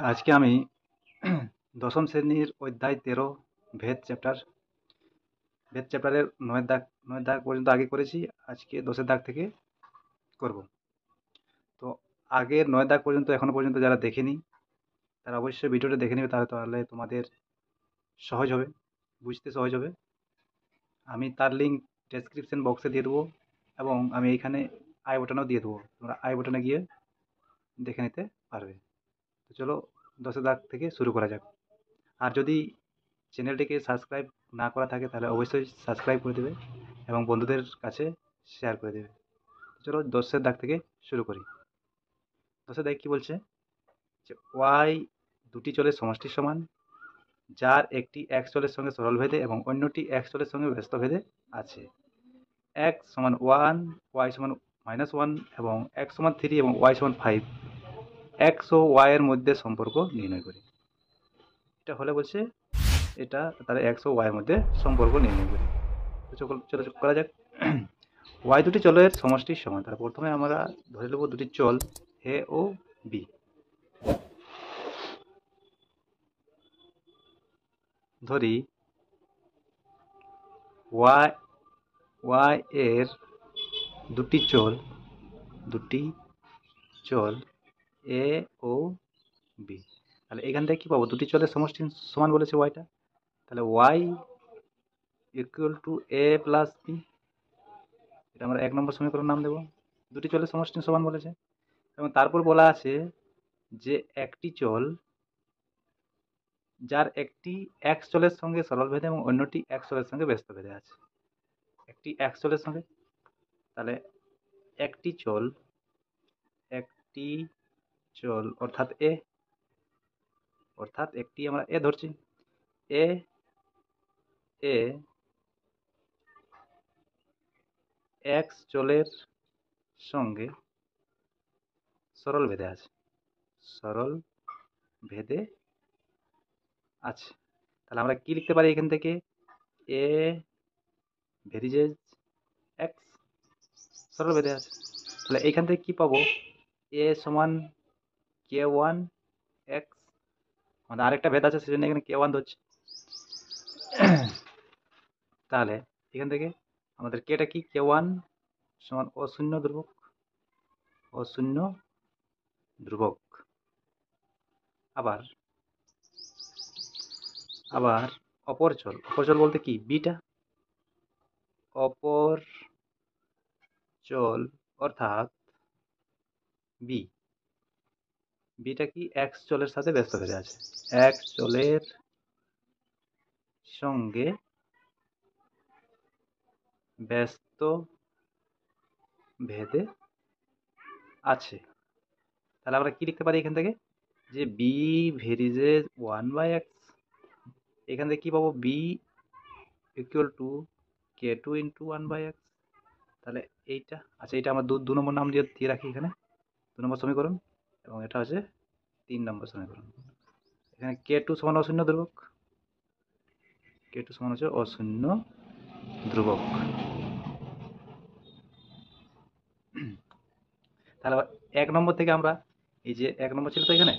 আজকে আমি দশম শ্রেণীর অধ্যায় 13 ভেদ চ্যাপ্টারের 9 দাগ পর্যন্ত আগে করেছি। আজকে 10 দাগ থেকে করব। তো আগের 9 দাগ পর্যন্ত এখনো পর্যন্ত যারা দেখেনি তারা অবশ্যই ভিডিওটা দেখে নেবে, তাহলে তোমাদের সহজ হবে, বুঝতে সহজ হবে। আমি তার লিঙ্ক ডেসক্রিপশন বক্সে দিয়ে দেবো এবং আমি এইখানে আই বাটনও দিয়ে দেবো, তোমরা আই বাটনে গিয়ে দেখে নিতে পারবে। তো চলো 10 দাগ থেকে শুরু করা যাক। আর যদি চ্যানেলটিকে সাবস্ক্রাইব না করা থাকে তাহলে অবশ্যই সাবস্ক্রাইব করে দেবে এবং বন্ধুদের কাছে শেয়ার করে দেবে। চলো 10 দাগ থেকে শুরু করি। 10 দাগ কি বলছে যে ওয়াই দুটি চলের সমষ্টির সমান, যার একটি এক্স চলের সঙ্গে সরল ভেদে এবং অন্যটি এক্স চলের সঙ্গে ব্যস্ত ভেদে আছে। এক্স সমান 1, ওয়াই সমান -1 এবং এক্স সমান 3 এবং ওয়াই সমান 5, এক্স ও ওয়াই এর মধ্যে সম্পর্ক নির্ণয় করি। এটা হলে বলছে এটা তাহলে এক্স ও ওয়াই এর মধ্যে সম্পর্ক নির্ণয় করি। চলো করা যাক। ওয়াই দুটি চলের সমষ্টির সমান, তাহলে প্রথমে আমরা ধরে নেব দুটি চল এ ও বি। ধরি ওয়াই এর দুটি চল এ ও বি। তাহলে এখান থেকে কি পাবো? দুটি চলের সমষ্টি সমান বলেছে ওয়াইটা, তাহলে y equal to a plus b. এটা আমরা 1 নম্বর সমীকরণ নাম দেবো। দুটি চলের সমষ্টি সমান বলেছে এবং তারপর বলা আছে যে একটি চল যার একটি এক্স চলের সঙ্গে সরল ভেদে এবং অন্যটি এক্স চলের সঙ্গে ব্যস্ত ভেদে আছে। একটি এক্স চলের সঙ্গে, তাহলে একটি চল অর্থাৎ একটি আমরা এ ধরছি, এ এক্স চলের সঙ্গে সরল ভেদে আছে। তাহলে আমরা কি লিখতে পারি এখান থেকে? এ ভেরিজেস এক্স সরল ভেদে আছে। তাহলে এইখান থেকে কি পাবো? এ সমান k1 এক্স, আমাদের আরেকটা ভেদ আছে সেজন্য এখানে k1 ধরছি। তাহলে এখান থেকে আমাদের কেটা কি? k1 সমান অশূন্য ধ্রুবক। আবার অপর চল বলতে কি? বিটা। অপর চল অর্থাৎ বিটা কি? এক্স চলের সাথে ব্যস্ত ভেদে আছে, এক্স চলের সঙ্গে ব্যস্ত ভেদে আছে। তাহলে আমরা কি লিখতে পারি এখান থেকে? যে বি ভেরিজেস 1/x। এখান থেকে কি পাবো? B equal to k2 into 1/x। তাহলে এইটা আচ্ছা, এটা আমরা 2 নম্বর নাম দিয়ে রাখি এখানে, 2 নম্বর সমীকরণ, এবং এটা হচ্ছে 3 নম্বর সমীকরণ। এখানে k2 সমান অশূন্য ধ্রুবক, k2 সমান হচ্ছে অশূন্য ধ্রুবক। তাহলে 1 নম্বর থেকে আমরা এই যে 1 নম্বর ছিল তো এখানে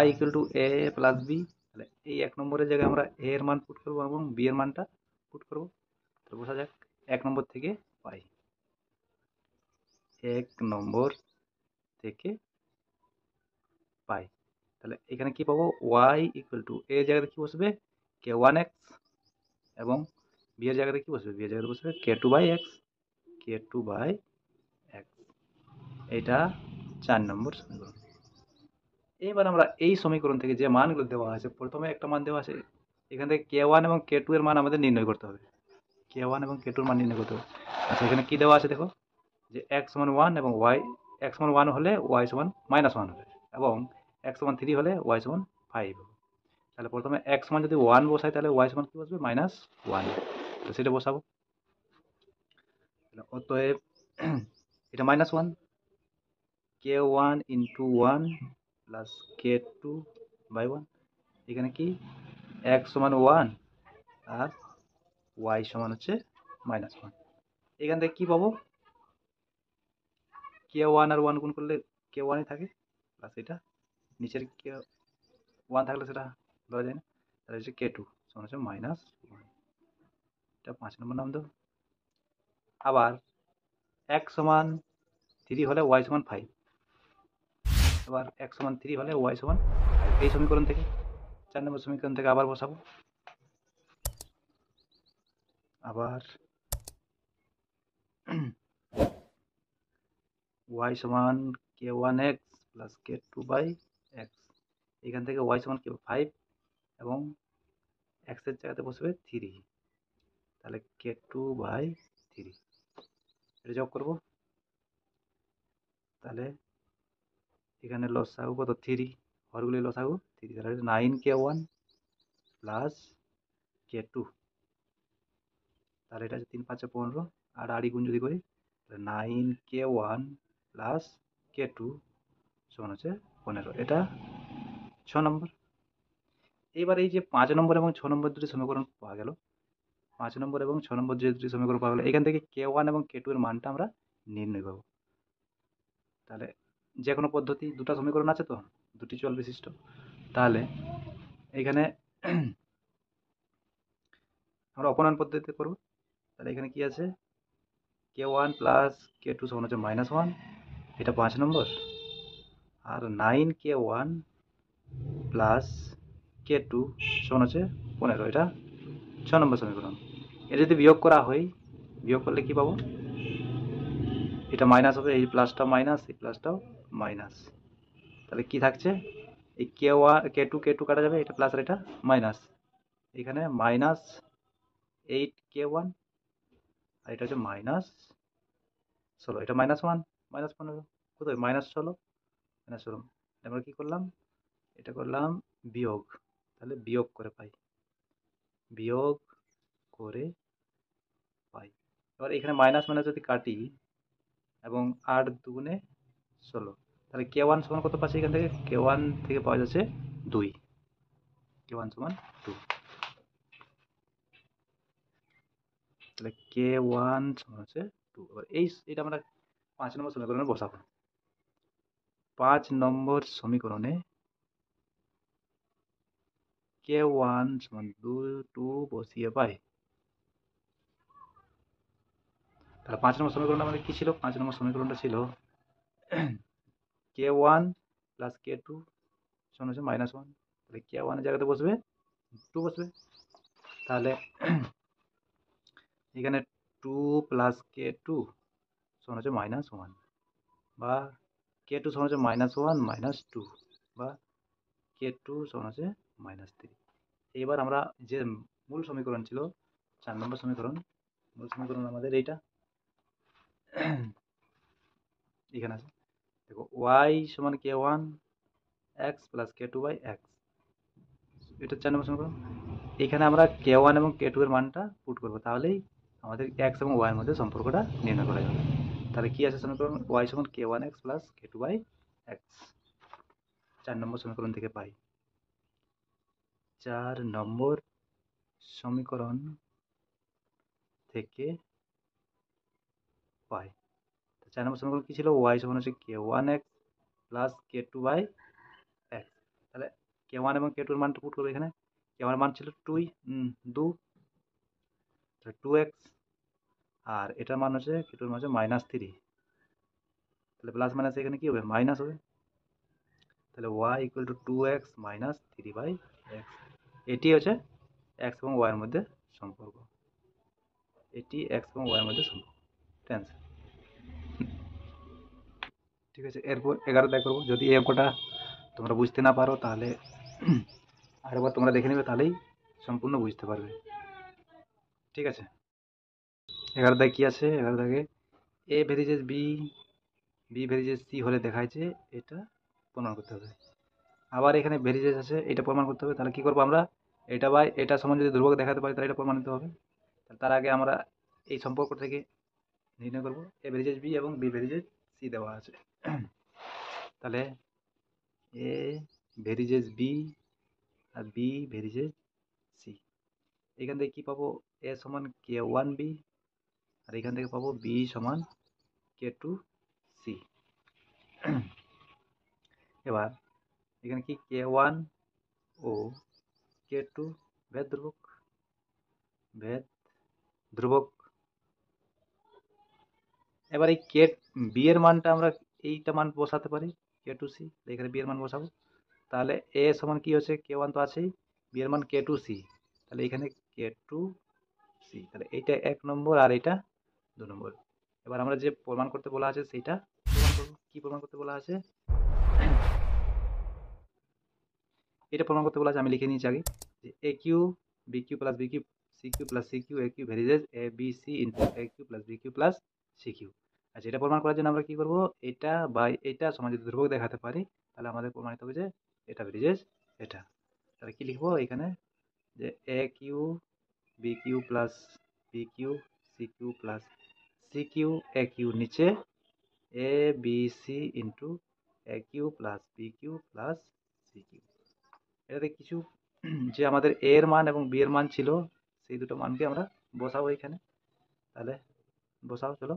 y equal to a plus b, তাহলে এই 1 নম্বরের জায়গায় আমরা a এর মান পুট করবো এবং b এর মানটা পুট করবো। তাহলে বোঝা যাক 1 নম্বর থেকে পাই, 1 নম্বর থেকে পাই। তাহলে এখানে কি পাবো? y ইকুয়াল টু a এর জায়গাতে কি বসবে? k1x এবং b এর জায়গাতে কি বসবে? b এর জায়গাতে বসবে k2/x। এটা 4 নম্বর সমীকরণ। এবার আমরা এই সমীকরণ থেকে যে মানগুলো দেওয়া আছে, প্রথমে একটা মান দেওয়া আছে, এখান থেকে k1 এবং k2 এর মান আমাদের নির্ণয় করতে হবে। k1 এবং k2 এর মান নির্ণয় করতে হবে। আচ্ছা, এখানে কি দেওয়া আছে দেখো, যে x সমান 1 এবং x সমান 1 হলে y সমান -1 হবে এবং x সমান 3 হলে y সমান 5 হবে। তাহলে প্রথমে x সমান যদি 1 বসাই তাহলে y সমান কি বসবে? -1। তো সেটা বসাবো। অতএব এটা -1, k1 ইন্টু 1 প্লাস k2/1। এখানে কি? x সমান 1 আর y সমান হচ্ছে -1। এখান থেকে কি পাবো? k1 আর 1 গুণ করলে k1ই থাকে, প্লাস এটা নিচের ওয়ান থাকলে সেটা ধরা যায় না, তাহলে হচ্ছে কে টু সমান হচ্ছে -1। এটা 5 নম্বর নাম দাও। আবার x সমান 3 হলে y সমান 5, আবার x সমান 3 হলে y সমান 5, এই সমীকরণ থেকে 4 নম্বর সমীকরণ থেকে আবার বসাবো। আবার y সমান k1x প্লাস k2/x, এখান থেকে y সমান 5 এবং x এর জায়গাতে বসবে 3, তাহলে k2/3, এটা যোগ করবো। তাহলে এখানে লসাগু কত 3, হরগুলি লসাগু 3, তাহলে 9k1 প্লাস k2, তাহলে এটা হচ্ছে 3 5 15, আর আড়ি গুণ যদি করি তাহলে 9k1 প্লাস k2 সমান হচ্ছে 15, এটা 6 নম্বর। এবার এই যে 5 নম্বর এবং 6 নম্বর দুটি সমীকরণ পাওয়া গেল, 5 নম্বর এবং 6 নম্বর যে দুটি সমীকরণ পাওয়া গেল, এখান থেকে k1 এবং k2 এর মানটা আমরা নির্ণয় করব। তাহলে যে কোনো পদ্ধতি, দুটো সমীকরণ আছে তো, দুটি চল বিশিষ্ট, তাহলে এখানে আমরা অপনয়ন পদ্ধতিতে করব। তাহলে এখানে কি আছে, k1 প্লাস k2 সমান হচ্ছে -1, এটা 5 নম্বর, আর 9k1 প্লাস k2 সমান হচ্ছে 15, এটা 6 নম্বর সমীকরণ। এটা যদি বিয়োগ করা হয়, বিয়োগ করলে কি পাবো, এটা মাইনাস হবে, এই প্লাসটা মাইনাস, এই প্লাসটাও মাইনাস, তাহলে কি থাকছে, এই k2 কাটা যাবে, এটা প্লাস আর এটা মাইনাস, এখানে -8k1, আর এটা হচ্ছে -16, এটা -1 -15, কোথায় -16 -16, আমরা কি করলাম, এটা করলাম বিয়োগ, তাহলে বিয়োগ করে পাই, বিয়োগ করে পাই। এবার এখানে মাইনাস মাইনাস যদি কাটি এবং 8 দুগুণে 16, তাহলে k1 সমান কত পাচ্ছি, এখান থেকে k1 থেকে পাওয়া যাচ্ছে 2, k1 সমান 2, তাহলে k1 সমান হচ্ছে 2। এবার এটা আমরা 5 নম্বর সমীকরণে বসাবো। 5 নম্বর সমীকরণে k1 সমান 2 বসিয়ে পাই। তাহলে 5 নম্বর সমীকরণটা আমাদের কি ছিল, 5 নম্বর সমীকরণটা ছিল k1 প্লাস k2 সমান হচ্ছে -1, তাহলে k1 এর জায়গাতে বসবে 2 বসবে, তাহলে এখানে 2 প্লাস k2 সমান হচ্ছে -1, বা k2 সমান হচ্ছে -1 -2, বা k2 সমান হচ্ছে -3। এবার আমরা যে মূল সমীকরণ ছিল 4 নম্বর সমীকরণ, মূল সমীকরণ আমাদের এইটা এখানে আছে, দেখো y সমান k1 x প্লাস k2/x, এটা 4 নম্বর সমীকরণ। এখানে আমরা k1 এবং k2 এর মানটা পুট করবো, তাহলেই আমাদের x এবং y এর মধ্যে সম্পর্কটা নির্ণয় করা যাবে। তাহলে কি আছে সমীকরণ, y সমান k1x প্লাস k2/x, 4 নম্বর সমীকরণ থেকে পাই। 4 নম্বর সমীকরণ থেকে পাই, 4 নম্বর সমীকরণ কি ছিল, y সমান হচ্ছে k1x প্লাস k2/x, তাহলে k1 এবং k2 এর মানটা পুট করবো এখানে, k1 এর মান ছিল 2, তাহলে 2x, আর এটার মান হচ্ছে k2 এর মান হচ্ছে -3, তাহলে প্লাস মাইনাস এখানে কি হবে, মাইনাস হবে, তাহলে y equal two 2x minus 3/x, এটি হচ্ছে x এবং y এর মধ্যে সম্পর্ক, এটি x এবং y এর মধ্যে সম্পর্ক, অ্যান্সার। ঠিক আছে, এরপর 11 করবো। যদি এই অঙ্কটা তোমরা বুঝতে না পারো তাহলে আরেকবার তোমরা দেখে নেবে, তাহলেই সম্পূর্ণ বুঝতে পারবে। ঠিক আছে, 11 কি আছে, 11 a ভেরিজেস b ভেরিজেস c হলে দেখাচ্ছে, এটা প্রমাণ করতে হবে। আবার এখানে ভেরিজেস আছে, এটা প্রমাণ করতে হবে। তাহলে কি করবো আমরা, এটা বাই এটা সমান যদি ধ্রুবক দেখাতে পারি তাহলে এটা প্রমাণিত হবে। তার আগে আমরা এই সম্পর্ক থেকে নির্ণয় করবো, এ ভেরিজেস বি এবং বি ভেরিজেস সি দেওয়া আছে। তাহলে এ ভেরিজেস বি আর বি ভেরিজেস সি, এখান থেকে কি পাবো, এ সমান k1b, আর এখান থেকে পাবো বি সমান k2c। এবার এখানে কি k1 ও কে টু ভেদ ধ্রুবক। এবার এই কে বি এর মানটা আমরা এইটা মান বসাতে পারি, কে টু সি, এখানে বি এর মান বসাবো। তাহলে এ সমান কি হচ্ছে, কে ওয়ান তো আছেই, বি এর মান কে টু সি, তাহলে এখানে কে টু সি, তাহলে এইটা 1 নম্বর আর এটা 2 নম্বর। এবার আমরা যে প্রমাণ করতে বলা আছে সেইটা প্রমাণ করবো। কি প্রমাণ করতে বলা আছে, এটা প্রমাণ করতে বলা আছে, আমি লিখে নিয়েছি আগে, যে A Q B Q plus B Q C Q plus C Q A Q varies as A B C into A Q plus B Q plus C Q. আচ্ছা, এটা প্রমাণ করার জন্য আমরা কি করবো, এটা বা এটা সমান যদি ধ্রুবক দেখাতে পারি, তাহলে আমাদের প্রমাণিত হবে যে এটা ভেরিজেস এটা। তাহলে কি লিখবো এখানে, যে A Q B Q plus B Q C Q plus C Q A Q নিচে A B C into A Q plus B Q plus C Q. এটাতে কিছু যে আমাদের এ এর মান এবং বি এর মান ছিল, সেই দুটো মানকে আমরা বসাবো এখানে। তাহলে বসাও চলো।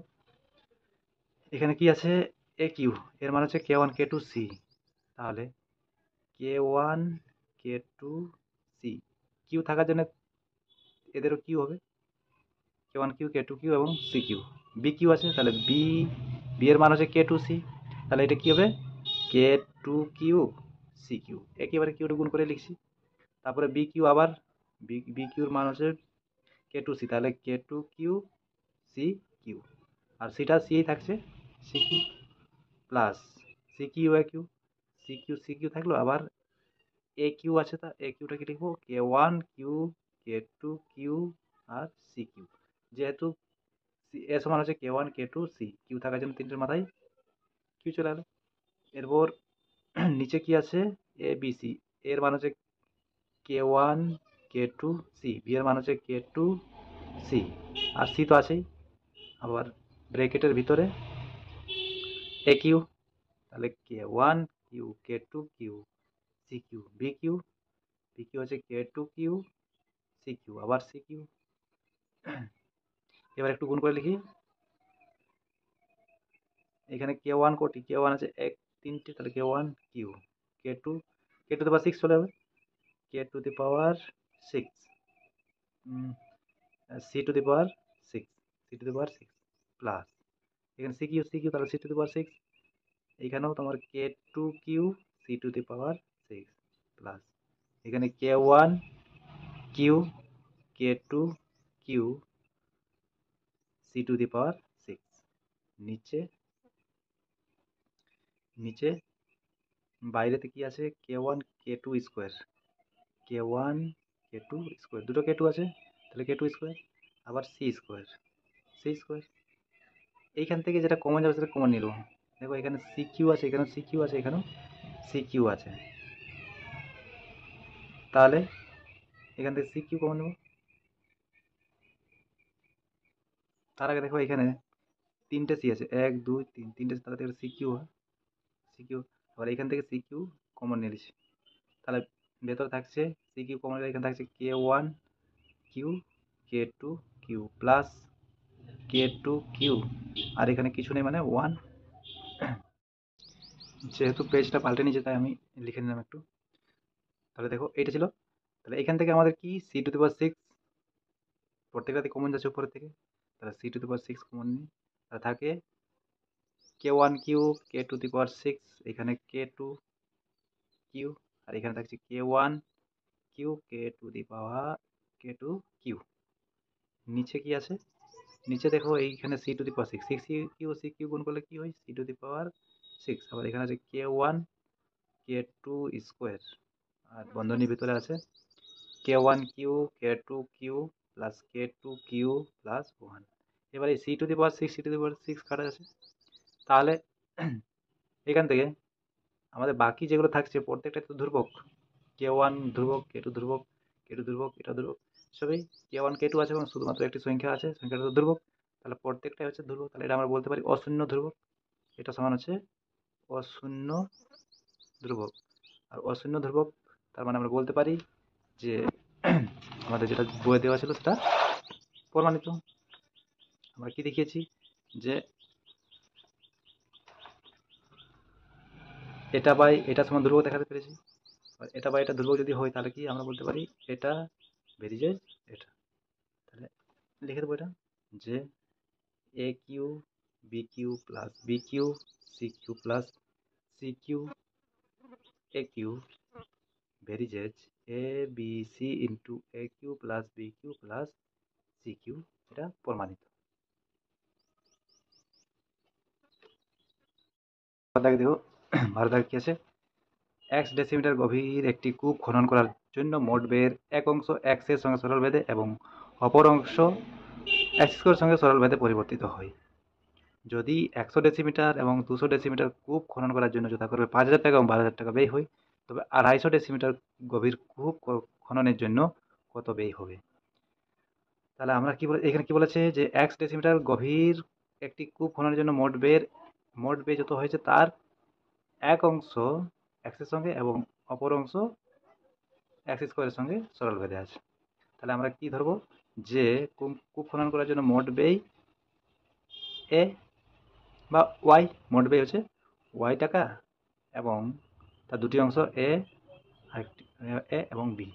এখানে কি আছে, এ কিউ এর মান হচ্ছে কে ওয়ান কে টু সি, তাহলে কে ওয়ান কে টু সি, কিউ থাকার জন্য এদেরও কিউ হবে, কে ওয়ান কিউ কে টু কিউ এবং সি কিউ। বি কিউ আছে, তাহলে বি বি এর মান হচ্ছে কে টু সি, তাহলে এটা কি হবে, K two Q C Q, একেবারে কিউটা গুণ করে লিখছি। তারপরে বি কিউ আবার বি কিউর মান হচ্ছে কে টু সি, তাহলে K two Q C Q, আর সিটা সি থাকছে, C Q plus C Q A Q, C Q থাকলো, আবার এ কিউ আছে, তা এ কিউটা কি লিখবো, কে ওয়ান কিউ কে টু কিউ আর সি কিউ, যেহেতু এ সমান হচ্ছে কে ওয়ান কে টু সি, কিউ থাকার জন্য তিনটের মাথায় কিউ চলে গেলো। এরপর নিচে কি আছে, এ বি সি, এর মান হচ্ছে কে ওয়ান কে টু সি, বি এর মান হচ্ছে কে টু সি, আর সি তো আছেই। আবার ব্র্যাকেটের ভিতরে এ কিউ, তাহলে কে ওয়ান কিউ কে two Q C Q, B Q হচ্ছে K two Q C Q, আবার সি কিউ। এবার একটু গুণ করে লিখি, এখানে কে ওয়ান কোটি, কে ওয়ান আছে এক তিনটে, তাহলে K one Q K to the power six চলে যাবে, K to the power six C to the power six, plus এখানে সি কিউ তাহলে C to the power six, এইখানেও তোমার K two Q C to the power six plus এখানে K one Q K two Q C to the power six, নিচে নিচে বাইরেতে কি আছে, কে ওয়ান কে টু স্কোয়ার, কে ওয়ান কে two square, দুটো কে two আছে, তাহলে কে টু স্কোয়ার, আবার সি স্কোয়ার। এইখান থেকে যেটা কমন যাবে সেটা কমন নিল, দেখো এখানে সি কিউ আছে, এখানেও সি কিউ আছে, এখানেও সি কিউ আছে, তাহলে এখান থেকে সি কিউ কমন নেব। তার আগে দেখো এখানে তিনটে সি আছে, এক দুই তিন, তিনটে, তাহলে থেকে সি কিউ হয়, সি কিউ, আবার এখান থেকে সি কিউ কমন নিয়ে নিচ্ছি, তাহলে ভেতর থাকছে সি কিউ কমন, এখানে থাকছে কে ওয়ান কিউ কে two q plus k two Q, আর এখানে কিছু নেই মানে ওয়ান। যেহেতু পেজটা পাল্টে নিয়েছে তাই আমি লিখে নিলাম একটু। তাহলে দেখো এইটা ছিল, তাহলে এখান থেকে আমাদের কি C to the power six, প্রত্যেকটাতে কমন যাচ্ছে উপরের থেকে, তাহলে C to the power six common নিই, তাহলে থাকে K one Q K to the power six, এখানে কে টু কিউ, আর এখানে থাকছে K one Q K to the power K two Q. নিচে কি আছে, নিচে দেখো এইখানে C to the power six, C Q গুণ করলে কি হয়, C to the power six, আবার এখানে আছে কে ওয়ান কে টু স্কোয়ার, আর বন্ধনীর ভিতরে আছে কে ওয়ান কিউ কে two q plus k two q plus one. এবার এই c to the power six কাটা আছে, তাহলে এখান থেকে আমাদের বাকি যেগুলো থাকছে প্রত্যেকটা তো ধ্রুবক, কে ওয়ান ধ্রুবক, কে টু ধ্রুবক, কে টু ধ্রুবক, এটা ধ্রুবক, সবই কে ওয়ান কে টু আছে এবং শুধুমাত্র একটি সংখ্যা আছে, সংখ্যাটা তো ধ্রুবক, তাহলে প্রত্যেকটাই হচ্ছে ধ্রুবক, তাহলে এটা আমরা বলতে পারি অশূন্য ধ্রুবক, এটা সমান হচ্ছে অশূন্য ধ্রুবক। আর অশূন্য ধ্রুবক তার মানে আমরা বলতে পারি যে আমাদের যেটা বইয়ে দেওয়া ছিল সেটা প্রমাণিত। আমরা কি দেখিয়েছি, যে এটা বাই এটা সমান ধ্রুবক দেখাতে পেরেছি, এটা বা এটা ধ্রুবক যদি হয় তাহলে কি আমরা বলতে পারি এটা বেরিজেজ এটা। তাহলে লিখে দেবো এটা যে A Q B Q plus B Q C Q plus C Q A Q varies as A B C into A Q plus B Q plus C Q, এটা প্রমাণিত। দেখো ভালো দাগে কি আছে, এক্স ডেসিমিটার গভীর একটি কূপ খনন করার জন্য মোট ব্যয়ের এক অংশ এক্স এর সঙ্গে সরল ভেদে এবং অপর অংশ এক্স স্কোয়ার সঙ্গে সরল ভেদে পরিবর্তিত হয়। যদি 100 ডেসিমিটার এবং 200 ডেসিমিটার কূপ খনন করার জন্য যথাক্রমে 5,000 টাকা এবং 12,000 টাকা ব্যয় হয়, তবে 250 ডেসিমিটার গভীর কূপ খননের জন্য কত ব্যয় হবে? তাহলে আমরা কি বলে, এখানে কি বলেছে যে এক্স ডেসিমিটার গভীর একটি কূপ খননের জন্য মোট ব্যয় যত হয়েছে তার এক অংশ এক্স এর সঙ্গে এবং অপর অংশ এক্স স্কোয়ারের সঙ্গে সরল ভেদে আছে। তাহলে আমরা কি ধরবো যে কূপ খনন করার জন্য মোট ব্যয় এ বা ওয়াই, মোট ব্যয় হচ্ছে ওয়াই টাকা এবং তার দুটি অংশ এ আরেকটি এ এবং বি।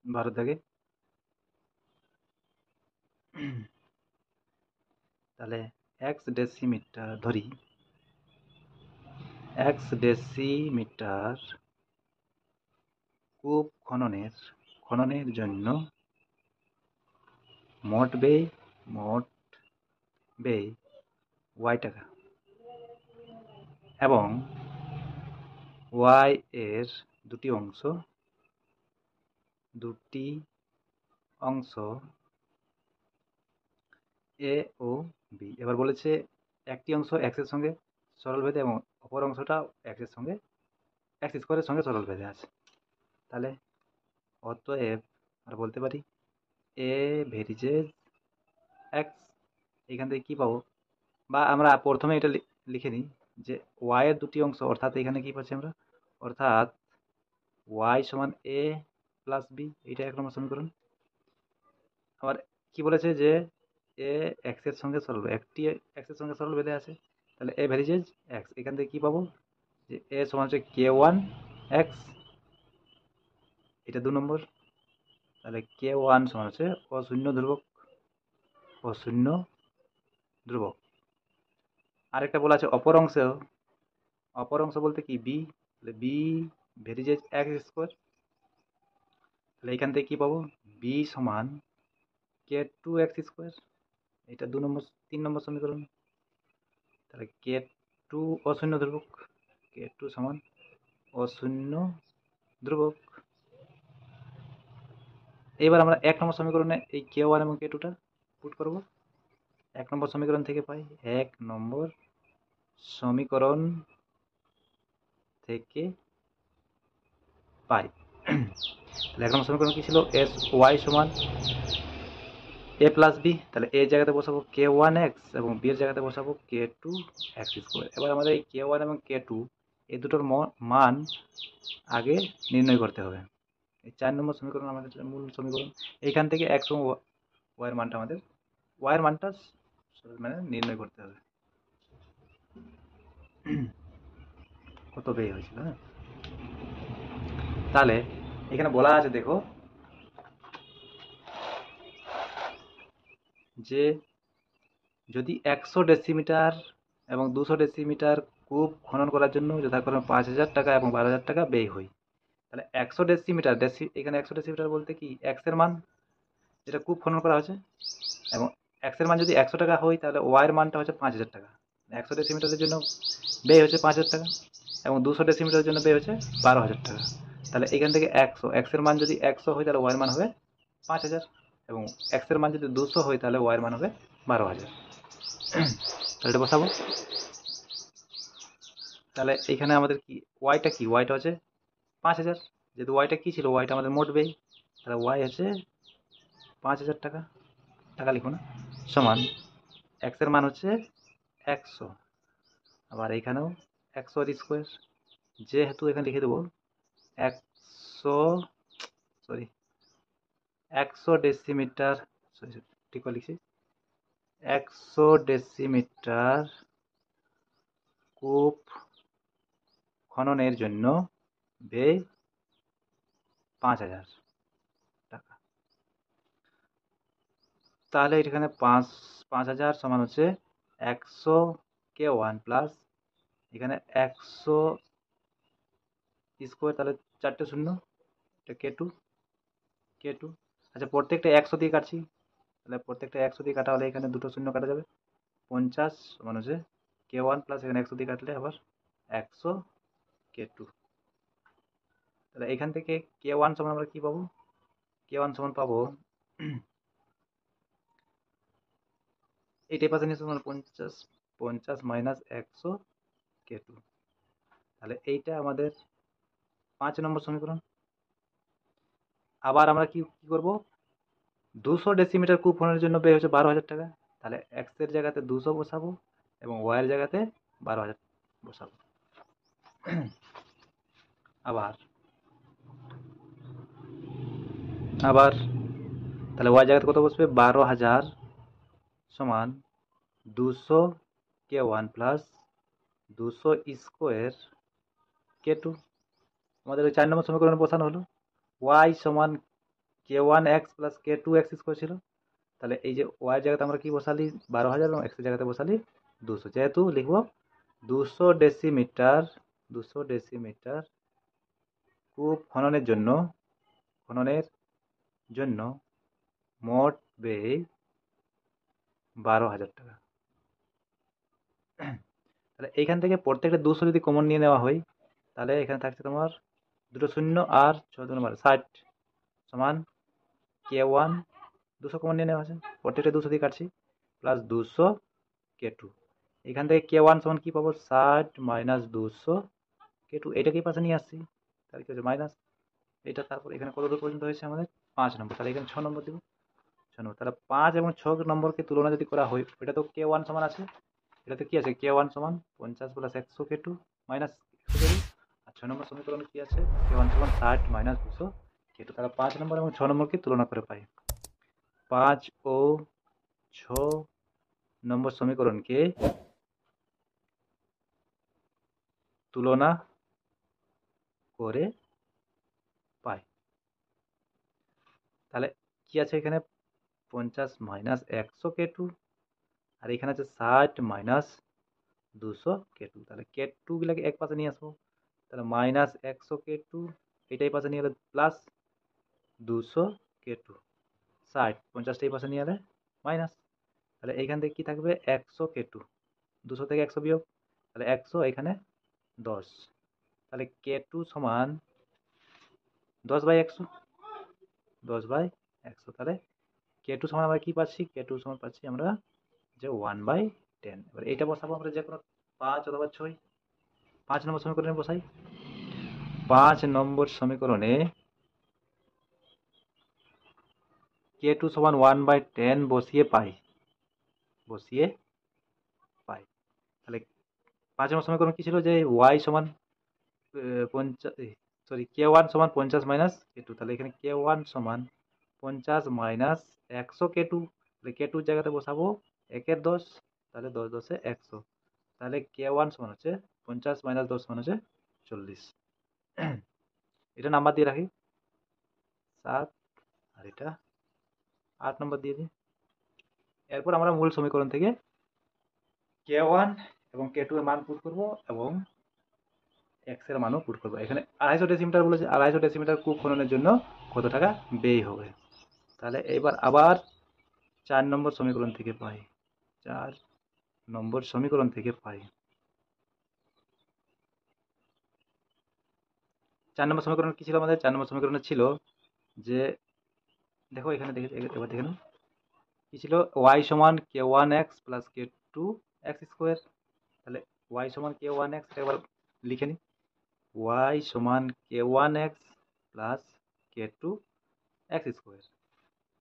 ভারত দাগে তাহলে এক্স ডেসিমিটার ধরি, এক্স ডেসিমিটার কূপ খননের জন্য মোট ব্যয় ওয়াই টাকা এবং ওয়াই এর দুটি অংশ এ ও বি। এবার বলেছে একটি অংশ এক্স এর সঙ্গে সরল ভেদে এবং অপর অংশটা এক্স এর সঙ্গে এক্স স্কোয়ারের সঙ্গে সরল ভেদে আছে। তাহলে অতএব আমরা বলতে পারি এ ভেরিজেজ এক্স। এখান থেকে কি পাবো, বা আমরা প্রথমে এটা লিখে নিই যে ওয়াই এর দুটি অংশ, অর্থাৎ এখানে কি পাচ্ছি আমরা, অর্থাৎ ওয়াই সমান এ প্লাস বি, এইটা এক নম্বর সমীকরণ। আবার কি বলেছে যে এ এক্স এর সঙ্গে সরল, একটি এক্স এর সঙ্গে সরল বেঁধে আছে, তাহলে এ ভ্যারিজেজ এক্স। এখান থেকে কি পাবো যে এ সমান হচ্ছে কে ওয়ান এক্স, এটা 2 নম্বর। তাহলে কে ওয়ান সমান হচ্ছে অশূন্য ধ্রুবক। আরেকটা বলা আছে অপর অংশ বলতে কি বি, তাহলে বি ভ্যারিজেজ এক্স স্কোয়ার। তাহলে এখান থেকে কি পাবো, বি সমান কে টু এক্স স্কোয়ার, এটা 3 নম্বর সমীকরণ। তাহলে কে টু অশূন্য ধ্রুবক, কে টু সমান অশূন্য ধ্রুবক। এবার আমরা 1 নম্বর সমীকরণে এই কে ওয়ান এবং কে টুটা পুট করব। 1 নম্বর সমীকরণ থেকে পাই, 1 নম্বর সমীকরণ থেকে পাই। তাহলে 1 নম্বর সমীকরণ কি ছিল, এস ওয়াই সমান এ প্লাস বি। তাহলে এর জায়গাতে বসাবো কে ওয়ান এক্স এবং বি এর জায়গাতে বসাবো কে টু এক্স স্কোয়ার। এবার আমাদের এই কে ওয়ান এবং কে টু এই দুটোর মান আগে নির্ণয় করতে হবে। এই 4 নম্বর সমীকরণ আমাদের মূল সমীকরণ। এইখান থেকে এক্স এবং ওয়াইয়ের মানটা মানে নির্ণয় করতে হবে কত ব্যয় হয়েছিল। হ্যাঁ, তাহলে এখানে বলা আছে দেখো যে যদি 100 ডেসিমিটার এবং 200 ডেসিমিটার কূপ খনন করার জন্য যথাক্রমে 5,000 টাকা এবং 12,000 টাকা ব্যয় হয়, তাহলে 100 ডেসিমিটার এখানে 100 ডেসিমিটার বলতে কি এক্স এর মান, যেটা কূপ খনন করা হয়েছে, এবং এক্স এর মান যদি 100 টাকা হয় তাহলে ওয়াই এর মানটা হচ্ছে 5,000 টাকা। 100 ডেসিমিটারের জন্য ব্যয় হচ্ছে 5,000 টাকা এবং 200 ডেসিমিটারের জন্য ব্যয় হচ্ছে 12,000 টাকা। তাহলে এখান থেকে এক্স এর মান যদি 100 হয় তাহলে ওয়াই এর মান হবে 5,000 এবং এক্স এর মান যদি 200 হয় তাহলে ওয়াই এর মান হবে 12,000। তাহলে এটা বসাবো। তাহলে এখানে আমাদের কি ওয়াইটা হচ্ছে 5,000, যেহেতু ওয়াইটা কি ছিল, ওয়াইটা আমাদের মোট ব্যয়, তাহলে ওয়াই হচ্ছে 5,000 টাকা, লিখো না, সমান এক্স এর মান হচ্ছে 100, আবার এখানেও 100 এর স্কোয়ার, যেহেতু এখানে লিখে দেবো 100 সরি 100 ডেসিমিটার, ঠিক করে লিখছি, 100 ডেসিমিটার কূপ খননের জন্য ব্যয় 5,000 টাকা। তাহলে এখানে 5,000 সমান হচ্ছে 100 K1 প্লাস এখানে 100 স্কোয়ার, তাহলে 4টে শূন্য, এটা K2। আচ্ছা, প্রত্যেকটা 100 দিয়ে কাটছি, তাহলে প্রত্যেকটা 100 দিয়ে কাটা হলে এখানে দুটো শূন্য কাটা যাবে। 50 সমান হচ্ছে K1 প্লাস এখানে 100 দিয়ে কাটলে আবার 100 K2। তাহলে এখান থেকে K1 সমান আমরা কি পাবো? K1 সমান পাবো এইটাই পাশে নিয়ে সমান 50 মাইনাস 100 K2। তাহলে এইটা আমাদের 5 নম্বর সমীকরণ। আবার আমরা কি করব? 200 ডেসিমিটার কিউব খননের জন্য ব্যয় হচ্ছে 12,000 টাকা। তাহলে এক্স এর জায়গাতে 200 বসাবো এবং ওয়াই এর জায়গাতে 12,000 বসাবো। আবার তাহলে ওয়াই জায়গাতে কত বসবে? 12,000 সমান 200 K1 প্লাস 200 স্কোয়ার K2। আমাদের ওই 4 নম্বর সমীকরণে বসানো হলো। ওয়াই সমান K1 x plus K2 x square ছিল। তাহলে এই যে ওয়াই জায়গাতে আমরা কি বসালি? 12,000 এবং এক্স এর জায়গাতে বসালি 200। যেহেতু লিখবো 200 ডেসিমিটার কূপ খননের জন্য মোট ব্যয় 12,000 টাকা। তাহলে এইখান থেকে প্রত্যেকটা 200 যদি কমন নিয়ে নেওয়া হয়, তাহলে এখানে থাকছে তোমার দুটো শূন্য আর 60 সমান K1 200 কমন নিয়ে নেওয়া আছে, প্রত্যেকটা 200 দিয়ে কাটছি, প্লাস 200 K2। এখান থেকে K1 সমান কি পাবো? 60 মাইনাস 200 K2। এটাকেই পাশে নিয়ে আসছি, তাহলে কি হচ্ছে মাইনাস এটা। তারপর এখানে কত দূর পর্যন্ত হয়েছে আমাদের? 5 নম্বর। তাহলে এখানে 6 নম্বর দিব, 6 নম্বর। তাহলে 5 এবং 6 নম্বরকে তুলনা যদি করা হয়, এটা তো K1 সমান আছে, এটাতে কি আছে? K1 সমান 50 প্লাস 100 K2 মাইনাস 100 K2। আর 6 নম্বর সমীকরণে কি আছে? K1 সমান 60 মাইনাস 200 K2। তাহলে 5 নম্বর এবং 6 নম্বরকে তুলনা করে পাই। 5 ও 6 নম্বর সমীকরণকে তুলনা করে পাই। তাহলে কি আছে এখানে? 50 মাইনাস 100 K2 আর এখানে আছে 60 মাইনাস 200 K2। তাহলে K2 গুলাকে এক পাশে নিয়ে আসবো, তাহলে মাইনাস 100 K2, এটাই পাশে নিয়ে এলে প্লাস 200 K2। 60 50টা এই পাশে নিয়ে এলে মাইনাস, তাহলে এইখান থেকে কি থাকবে? 100 K2, 200 থেকে 100 বিয়োগ, তাহলে 100 এখানে 10। তাহলে K2 সমান 10/100, 10/100। তাহলে K2 সমান আমরা কি পাচ্ছি? K2 সমান পাচ্ছি আমরা যে 1/10। এবার এইটা বসাবো আমরা যে কোনো 5 অথবা 6। 5 নম্বর সমীকরণে বসাই। 5 নম্বর সমীকরণে K2 সমান 1/10 বসিয়ে পাই। তাহলে 5 নম্বর সমীকরণ কি ছিল? যে y সমান K1 সমান 50 মাইনাস K2। তাহলে এখানে K1 সমান 50 মাইনাস 100 K2। তাহলে K2 এর জায়গাতে বসাবো 1 এর 10, তাহলে 10 10 100। তাহলে K1 সমান হচ্ছে 50 মাইনাস 10 সমান হচ্ছে 40। এটা নাম্বার দিয়ে রাখি 7, আর এটা 8 নম্বর দিয়ে দিই। এরপর আমরা মূল সমীকরণ থেকে K1 এবং K2 এর মান পুট করব এবং এক্স এর মানও পুট করবো। এখানে 250 ডেসিমিটার বলেছে, 250 ডেসিমিটার কূপ খননের জন্য কত টাকা ব্যয় হবে। তাহলে এবার আবার 4 নম্বর সমীকরণ থেকে পাই। 4 নম্বর সমীকরণ থেকে পাই। 4 নম্বর সমীকরণ কি ছিল আমাদের? 4 নম্বর সমীকরণে ছিল যে দেখো এখানে দেখে এবার দেখে নাও কি ছিল? y সমান K1x প্লাস K2x স্কোয়ার। তাহলে y সমান K1x, একবার লিখে নিই। y সমান K1x প্লাস K2x স্কোয়ার।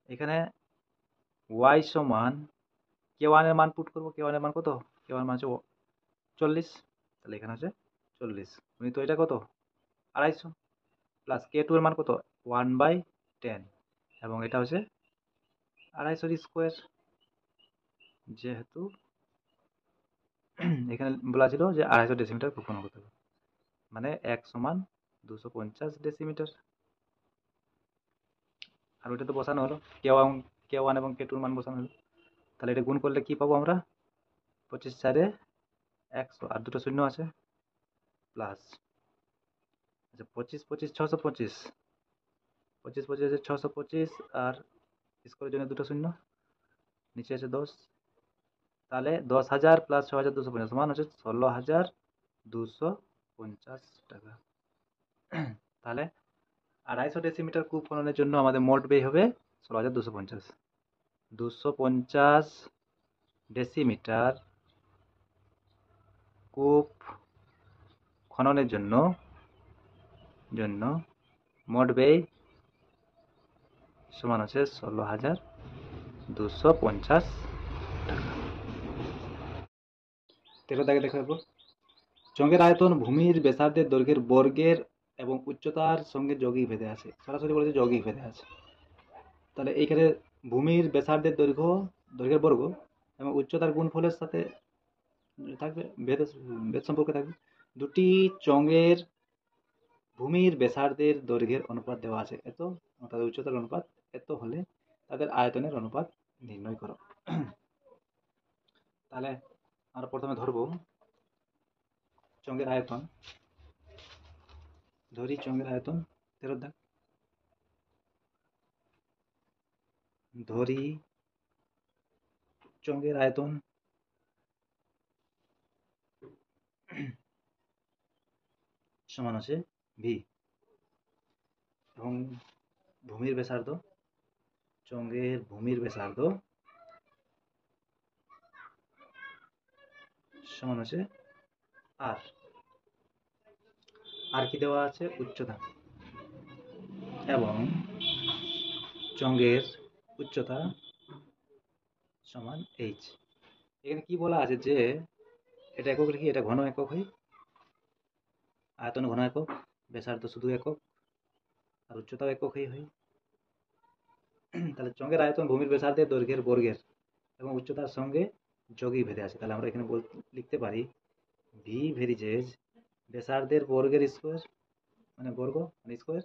এখানে y সমান K1 এর মান পুট করবো। K1 এর মান কত? K1 এর মান হচ্ছে 40। তাহলে এখানে হচ্ছে 40 তো এটা কত? 250 প্লাস K2 এর মান কত? 1/10 এবং এটা হচ্ছে 250 স্কোয়ার। যেহেতু এখানে বলা ছিল যে 250 ডেসিমিটার কূপ খনন করতে হবে। মানে 1 = 250 ডেসিমিটার। আর ওইটা তো বসানো হলো, কে ওয়ান এবং কে টুর মান বসানো হলো। তাহলে এটা গুণ করলে কি পাবো আমরা? 25×4 = 100, আর দুটো শূন্য আছে, প্লাস, আচ্ছা 25×25 = 625, 25×25 আছে 625, আর স্কোয়ারের জন্য দুটো শূন্য, নিচে আছে 10। তাহলে 10,000 প্লাস 6,250 সমান হচ্ছে 16,250 টাকা। তাহলে 250 ডেসিমিটার কূপ খননের জন্য আমাদের মোট ব্যয় হবে 16,250। 250 ডেসিমিটার কূপ খননের জন্য মোট ব্যয় সমান হচ্ছে 16,250 টাকা। 13 দাগে দেখো এরপর, চঙ্গের আয়তন ভূমির ব্যাসার্ধের দৈর্ঘ্যের বর্গের এবং উচ্চতার সঙ্গে যৌগিক ভেদে আছে। সরাসরি বলেছে যৌগিক ভেদে আছে। তাহলে এইখানে ভূমির ব্যাসার্ধের দৈর্ঘ্যের বর্গ এবং উচ্চতার গুণফলের সাথে থাকবে ভেদ সম্পর্কে থাকবে। দুটি চঙ্গের ভূমির ব্যাসার্ধের দৈর্ঘ্যের অনুপাত দেওয়া আছে এত, তাদের উচ্চতার অনুপাত এত হলে তাদের আয়তনের অনুপাত নির্ণয় করো। তাহলে আমরা প্রথমে ধরবো চঙ্গের আয়তন, ধরি চঙ্গের আয়তন 13 দাগ, ধরি চঙ্গের আয়তন সমান আছে ভি, এবং ভূমির ব্যাসার্ধ, চঙ্গের ভূমির ব্যাসার্ধ সমান আছে আর, আর কি দেওয়া আছে? উচ্চতা, এবং চঙ্গের উচ্চতা সমান এইচ। এখানে কি বলা আছে যে এটা একক লিখি, এটা ঘন একক হয়, আয়তন ঘন একক, ব্যাসার্ধ শুধু একক, আর উচ্চতাও এককই হয়। তাহলে চঙ্গের আয়তন ভূমির ব্যাসার্ধের দৈর্ঘ্যের বর্গের এবং উচ্চতার সঙ্গে যৌগিক ভেদে আছে। তাহলে আমরা এখানে লিখতে পারি ভি ভেরিজেজ ব্যাসার্ধের বর্গের স্কোয়ার, মানে বর্গ মানে স্কোয়ার,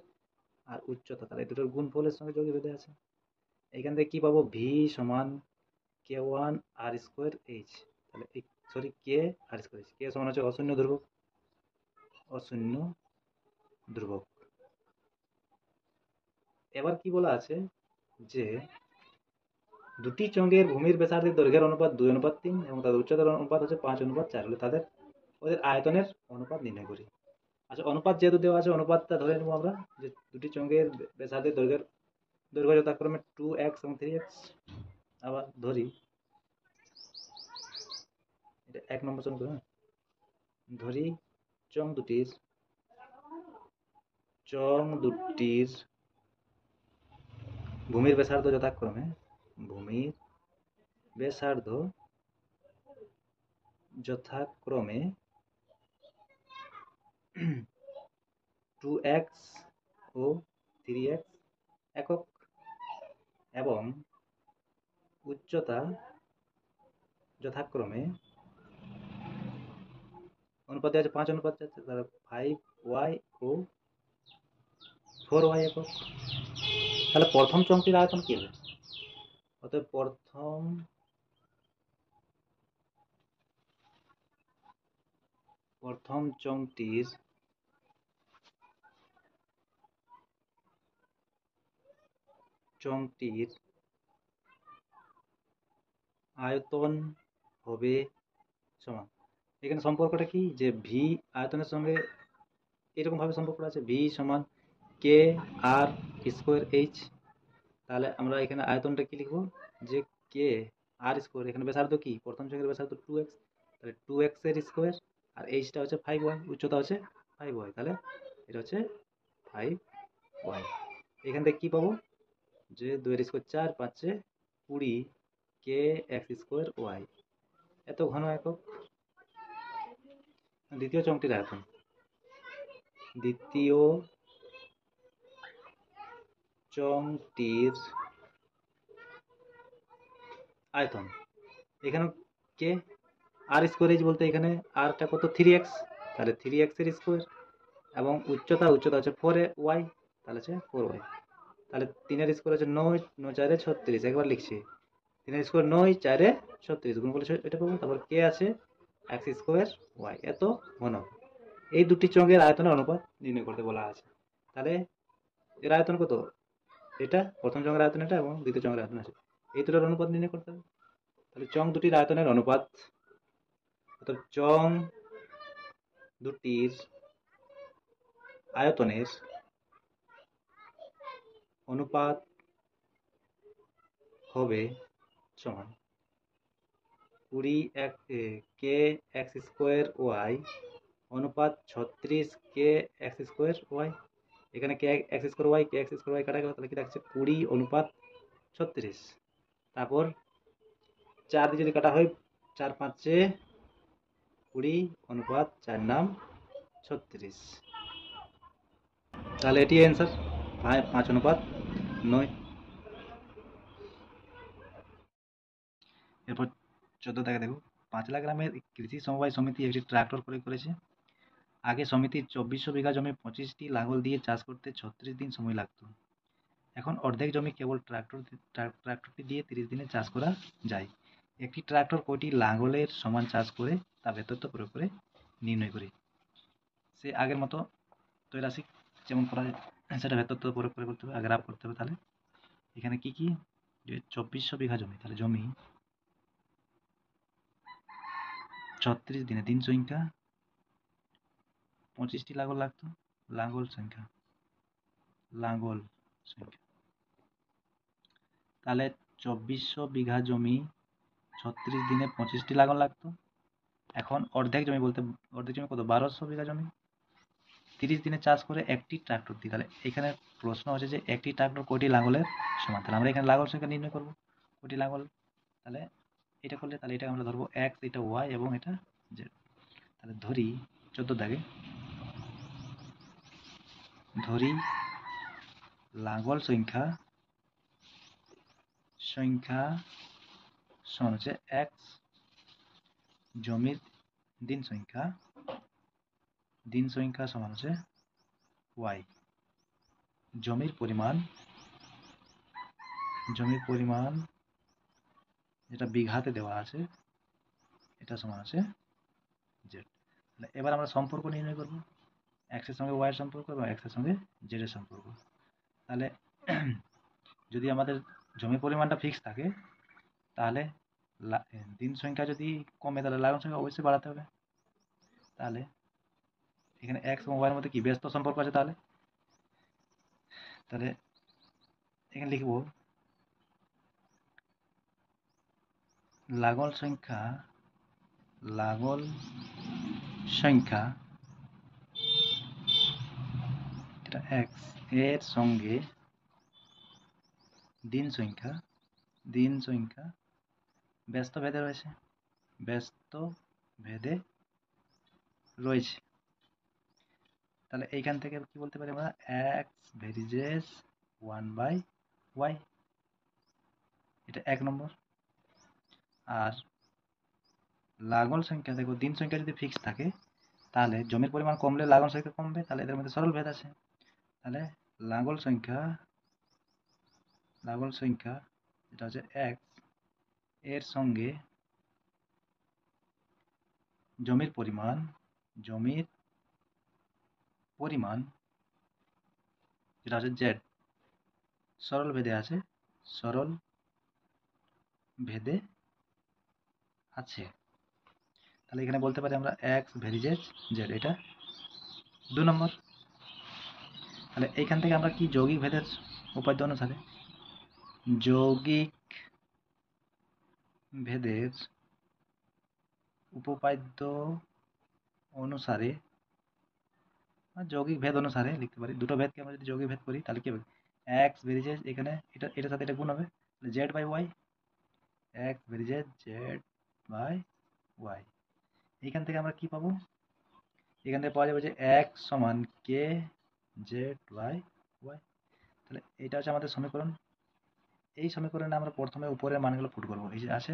আর উচ্চতা, তাহলে এই দুটোর গুণফলের সঙ্গে যৌগিক ভেদে আছে। এখান থেকে কি পাবো? ভি সমান কে1 আর স্কোয়ার এইচ। তাহলে সরি কে আর স্কোয়ার এইচ, কে সমান হচ্ছে অশূন্য ধ্রুবক, অশূন্য ধ্রুবক। এবার কি বলা আছে যে দুটি চঙ্গের ভূমির ব্যাসার্ধের দৈর্ঘ্যের অনুপাত 2:3 এবং তাদের উচ্চতার অনুপাত হচ্ছে 5:4 হলে ওদের আয়তনের অনুপাত নির্ণয় করি। আচ্ছা, অনুপাত যেহেতু দেওয়া আছে, অনুপাতটা ধরে নেবো আমরা যে দুটি চঙ্গের ব্যাসার্ধের দৈর্ঘ্য যথাক্রমে 2x এবং 3x। আবার ধরি এটা 1 নম্বর চঙ্গ, ধরি চং দুটির ভূমির ব্যাসার্ধ যথাক্রমে 2x ও 3x একক, এবং উচ্চতা যথাক্রমে অনুপাতে আছে 5:4, তাহলে 5y ও 4y একক। তাহলে প্রথম চংটির আয়তন কি হবে? অতএব প্রথম চংটির আয়তন হবে সমান, এখানে সম্পর্কটা কি যে ভি আয়তনের সঙ্গে এরকম ভাবে সম্পর্ক আছে, ভি সমান কে আর স্কোয়ার এইচ। তাহলে আমরা এখানে আয়তনটা কি লিখবো যে কে আর স্কোয়ার, এখানে ব্যাসার্ধ কি প্রথম চঙ্গের ব্যাসার্ধ 2x, তাহলে 2x এর স্কোয়ার, আর এইচটা হচ্ছে 5y, উচ্চতা হচ্ছে 5y, তাহলে এটা হচ্ছে 5y। এখান থেকে কি পাবো যে 2 এর স্কোয়ার 4, 5 20 কে এক্স স্কোয়ার ওয়াই, এত ঘন একক। দ্বিতীয় চংটির আয়তন, দ্বিতীয় চংটির আয়তন, এখানে কে আর স্কোয়ার এইচ বলতে এখানে আরটা কত 3x, তাহলে 3x এর স্কোয়ার এবং উচ্চতা হচ্ছে 4y, তাহলে হচ্ছে 4y। তাহলে 3-এর স্কোয়ার হচ্ছে 9, 9 4 36, একবার লিখছি। 3-এর স্কোয়ার 9, 4 36, গুণ করলে এটা পাবো। তারপর কে আছে এক্স স্কোয়ার ওয়াই, এত ঘন। এই দুটি চোঙের আয়তনের অনুপাত নির্ণয় করতে বলা আছে। তাহলে এর আয়তন কত? এটা প্রথম চোঙের আয়তন এটা, এবং দ্বিতীয় চোঙের আয়তন আছে। এই দুটোর অনুপাত নির্ণয় করতে হবে। তাহলে চোঙ দুটির আয়তনের অনুপাত, অর্থাৎ চোঙ দুটির আয়তনের অনুপাত হবে সমান 20 কে এক্স স্কোয়ার ওয়াই অনুপাত 36 কে এক্স স্কোয়ার ওয়াই। এখানে k x square y, k x square y কাটা গেল, তাহলে কি থাকছে 20 অনুপাত 36। তারপর 4 দিয়ে যদি কাটা হয়, 4 5 20 অনুপাত 4 নাম 36। তাহলে এটি অ্যান্সার 5 অনুপাত 9। এরপর 14 থেকে দেখো, পাঁচলা গ্রামের কৃষি সমবায় সমিতি একটি ট্রাক্টর ক্রয় করেছে। আগে সমিতির 2400 বিঘা জমি 25টি লাঙল দিয়ে চাষ করতে 36 দিন সময় লাগতো। এখন অর্ধেক জমি কেবল ট্রাক্টরটি দিয়ে 30 দিনে চাষ করা যায়। একটি ট্রাক্টর কয়টি লাঙলের সমান চাষ করে তা ভেতরত্ব প্রয়োগ করে নির্ণয় করি। সে আগের মতো ত্রৈরাশিক যেমন করা যায় সেটা ভেতরত্ব প্রয়োগ করে করতে হবে, গ্রাফ করতে হবে। তাহলে এখানে কি কি, যে 2400 বিঘা জমি, তাহলে জমি 36 দিনে, দিন সংখ্যা 25টি লাঙল লাগতো, লাঙল সংখ্যা তাহলে 2400 বিঘা জমি 36 দিনে 25টি লাঙল লাগতো। এখন অর্ধেক জমি বলতে, অর্ধেক জমি কত, 1200 বিঘা জমি 30 দিনে চাষ করে একটি ট্রাক্টর দিয়ে। তাহলে এখানে প্রশ্ন হচ্ছে যে একটি ট্রাক্টর কয়টি লাঙলের সমান। তাহলে আমরা এখানে লাঙল সংখ্যা নির্ণয় করবো, কয়টি লাঙল। তাহলে এটা করলে, তাহলে এটা আমরা ধরবো এক্স, এটা ওয়াই এবং এটা জেড। তাহলে ধরি 14 দাগে, ধরি লাঙল সংখ্যা সমান হচ্ছে এক্স, জমির দিন সংখ্যা সমান হচ্ছে ওয়াই। জমির পরিমাণ যেটা বিঘাতে দেওয়া আছে, এটা সমান আছে জেড। তাহলে এবার আমরা সম্পর্ক নির্ণয় করব, এক্স এর সঙ্গে ওয়াই এর সম্পর্ক এবং এক্স এর সঙ্গে জেড এর সম্পর্ক। তাহলে যদি আমাদের জমির পরিমাণটা ফিক্স থাকে, তাহলে দিন সংখ্যা যদি কমে, তাহলে লাগান সংখ্যা অবশ্যই বাড়াতে হবে। তাহলে এখানে এক্স এবং ওয়াই এর মধ্যে কি ব্যস্ত সম্পর্ক আছে। তাহলে এখানে লিখব লাগল সংখ্যা এটা এক্স এর সঙ্গে দিন সংখ্যা ব্যস্ত ভেদে রয়েছে। তাহলে এইখান থেকে কি বলতে পারি আমরা, এক্স ভেরিজেস 1/y, এটা 1 নম্বর। আর লাগল সংখ্যা, দেখো দিন সংখ্যা যদি ফিক্স থাকে, তাহলে জমির পরিমাণ কমলে লাগল সংখ্যা কমবে, তাহলে এদের মধ্যে সরল ভেদ আছে। তাহলে লাগল সংখ্যা যেটা হচ্ছে এক্স এর সঙ্গে জমির পরিমাণ যেটা হচ্ছে জেড, সরল ভেদে আছে। তাহলে এখানে বলতে পারি আমরা এক্স ভেরিজেস জেড, এটা 2 নম্বর। তাহলে এইখান থেকে আমরা কি যৌগিক ভেদের উপাদ্য অনুসারে, যৌগিক ভেদের উপপাদ্য অনুসারে যৌগিক ভেদ অনুসারে লিখতে পারি। দুটো ভেদকে আমরা যদি যৌগিক ভেদ করি, তাহলে কি হবে, এক্স ভেরিজেস, এখানে এটার সাথে এটা গুণ হবে, Z by Y, X varies as Z by Y. এইখান থেকে আমরা কি পাবো, এখান থেকে পাওয়া যাবে যে এক্স সমান কে জেড বাই ওয়াই। তাহলে এটা হচ্ছে আমাদের সমীকরণ। এই সমীকরণে আমরা প্রথমে উপরের মানগুলো পুট করবো। এই যে আছে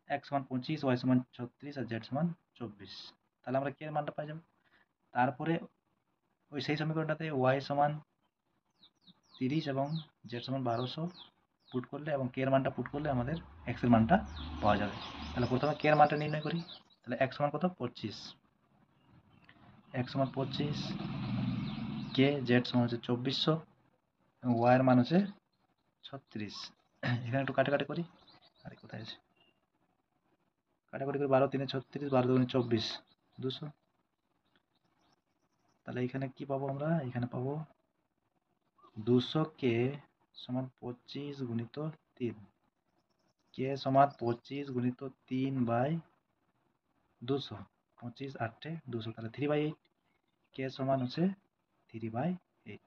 এক্স সমান 25, ওয়াই সমান 36 আর জেড সমান 24। তাহলে আমরা কে এর মানটা পাই যাবো, তারপরে ওই সেই সমীকরণটাতে ওয়াই সমান 30 এবং জেড সমান 1200 পুট করলে এবং কে এর মানটা পুট করলে আমাদের এক্স এর মানটা পাওয়া যাবে। তাহলে প্রথমে কে এর মানটা নির্ণয় করি। তাহলে এক্স সমান কত? 25। এক্স সমান 25, কে জেড সমান হচ্ছে 2400 এবং ওয়াই এর মান হচ্ছে 36। এখানে একটু কাটাকাটি করি। আরে কোথায় আছে? কাটাকাটি করি, 12 3 36, 12 2 24, 200। তাহলে এখানে কি পাবো আমরা? এখানে পাবো 200 কে সমান 25 গুণিত 3, কে সমান 25 গুণিত 3/200, 25 8 200, তাহলে 3/8। কে সমান হচ্ছে 3/8।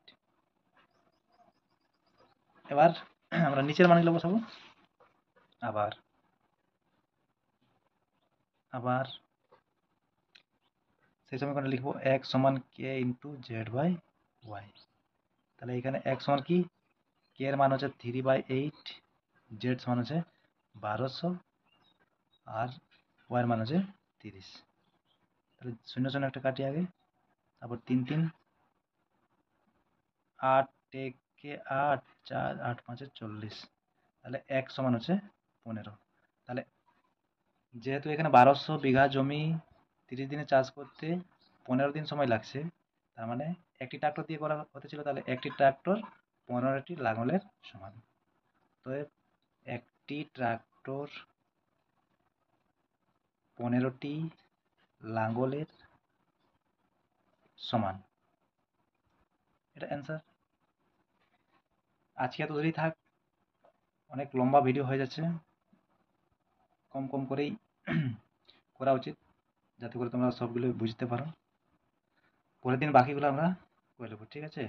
এবার আমরা নিচের মানগুলো বসাবো। আবার সেই সমীকরণে লিখবো এক্স সমান কে ইন্টু জেড বাই ওয়াই। তাহলে এখানে এক্স সমান কি? কে এর মান হচ্ছে 3/8, জেড সমান হচ্ছে 1200 আর ওয়াই এর মান হচ্ছে 30। তাহলে 0 0 একটা কাটি আগে, তারপর 3 3, 8 একে 8, 4 8 5 40। তাহলে এক্স সমান হচ্ছে 15। তাহলে যেহেতু এখানে 1200 বিঘা জমি 30 দিনে চাষ করতে 15 দিন সময় লাগছে, তার মানে একটি ট্রাক্টর দিয়ে করা হতে ছিল, তাহলে একটি ট্রাক্টর 15টি লাঙলের সমান। তো একটি ট্রাক্টর 15টি লাঙ্গলের সমান। এটা অ্যান্সার। আজকে এত ধরেই থাক, অনেক লম্বা ভিডিও হয়ে যাচ্ছে, কম কম করেই করা উচিত যাতে করে তোমরা সবগুলো বুঝতে পারো। পরের দিন বাকিগুলো আমরা করে নেবো, ঠিক আছে?